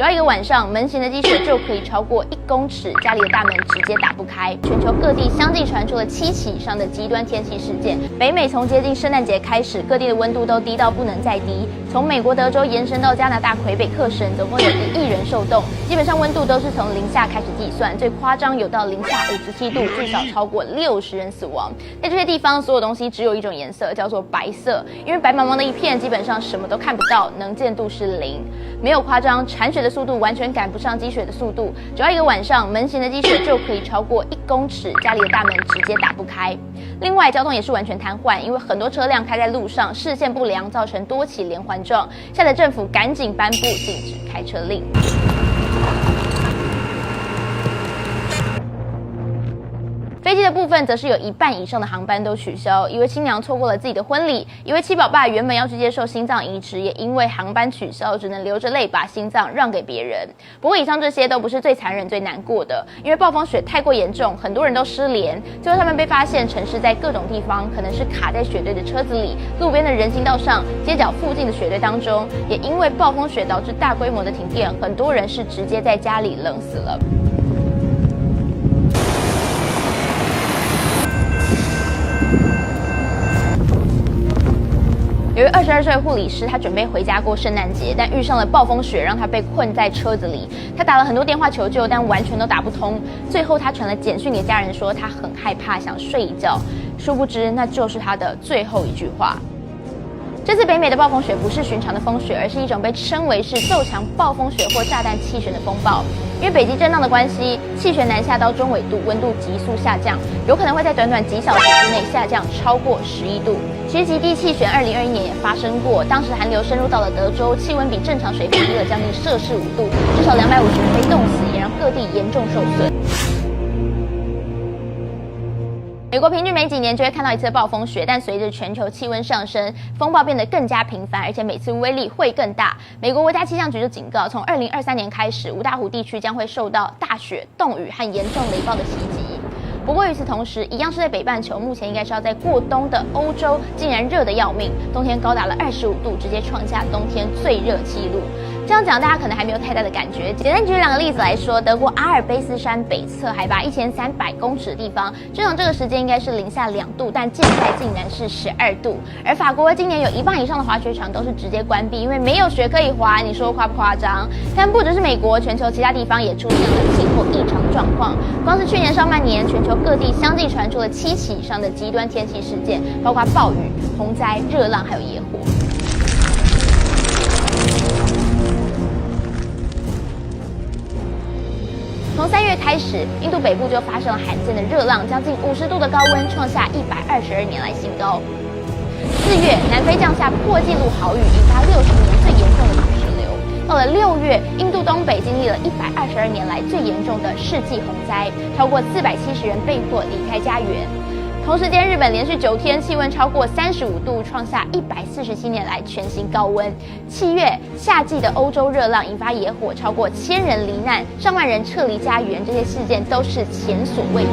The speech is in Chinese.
只要一个晚上，门前的积雪就可以超过1公尺，家里的大门直接打不开。全球各地相继传出了7起以上的极端天气事件。北美从接近圣诞节开始，各地的温度都低到不能再低。从美国德州延伸到加拿大魁北克省，总共有1亿人受冻。基本上温度都是从零下开始计算，最夸张有到零下57度，至少超过60人死亡。在这些地方，所有东西只有一种颜色，叫做白色，因为白茫茫的一片，基本上什么都看不到，能见度是0。没有夸张，铲雪的速度完全赶不上积雪的速度。只要一个晚上，门前的积雪就可以超过1公尺，家里的大门直接打不开。另外，交通也是完全瘫痪，因为很多车辆开在路上，视线不良，造成多起连环撞，吓得政府赶紧颁布禁止开车令。飞机的部分则是有1半以上的航班都取消，一位新娘错过了自己的婚礼，一位七宝爸原本要去接受心脏移植，也因为航班取消，只能流着泪把心脏让给别人。不过以上这些都不是最残忍、最难过的，因为暴风雪太过严重，很多人都失联。最后他们被发现沉尸在各种地方，可能是卡在雪堆的车子里、路边的人行道上、街角附近的雪堆当中。也因为暴风雪导致大规模的停电，很多人是直接在家里冷死了。有一位22岁的护理师，他准备回家过圣诞节，但遇上了暴风雪，让他被困在车子里。他打了很多电话求救，但完全都打不通。最后，他传了简讯给家人，说他很害怕，想睡一觉。殊不知，那就是他的最后一句话。这次北美的暴风雪不是寻常的风雪，而是一种被称为是骤强暴风雪或炸弹气旋的风暴。因为北极震荡的关系，气旋南下到中纬度，温度急速下降，有可能会在短短几小时之内下降超过11度。其实极地气旋2021年也发生过，当时寒流深入到了德州，气温比正常水平低了将近摄氏5度，至少250人被冻死，也让各地严重受损。美国平均每几年就会看到一次暴风雪，但随着全球气温上升，风暴变得更加频繁，而且每次威力会更大。美国国家气象局就警告，从2023年开始，五大湖地区将会受到大雪、冻雨和严重雷暴的袭击。不过与此同时，一样是在北半球，目前应该是要在过冬的欧洲，竟然热得要命，冬天高达了25度，直接创下冬天最热纪录。这样讲大家可能还没有太大的感觉，简单举2个例子来说，德国阿尔卑斯山北侧海拔1300公尺的地方，正常这个时间应该是零下2度，但现在竟然是12度。而法国今年有1半以上的滑雪场都是直接关闭，因为没有雪可以滑，你说夸不夸张？但不只是美国，全球其他地方也出现了气候异常状况。光是去年上半年，全球各地相继传出了7起以上的极端天气事件，包括暴雨、洪灾、热浪还有野火。从3月开始，印度北部就发生了罕见的热浪，将近50度的高温，创下122年来新高。4月，南非降下破纪录豪雨，引发60年最严重的土石流。到了6月，印度东北经历了122年来最严重的世纪洪灾，超过470人被迫离开家园。同时间，日本连续9天气温超过35度，创下147年来全新高温。7月，夏季的欧洲热浪引发野火，超过1000人罹难，上万人撤离家园，这些事件都是前所未有。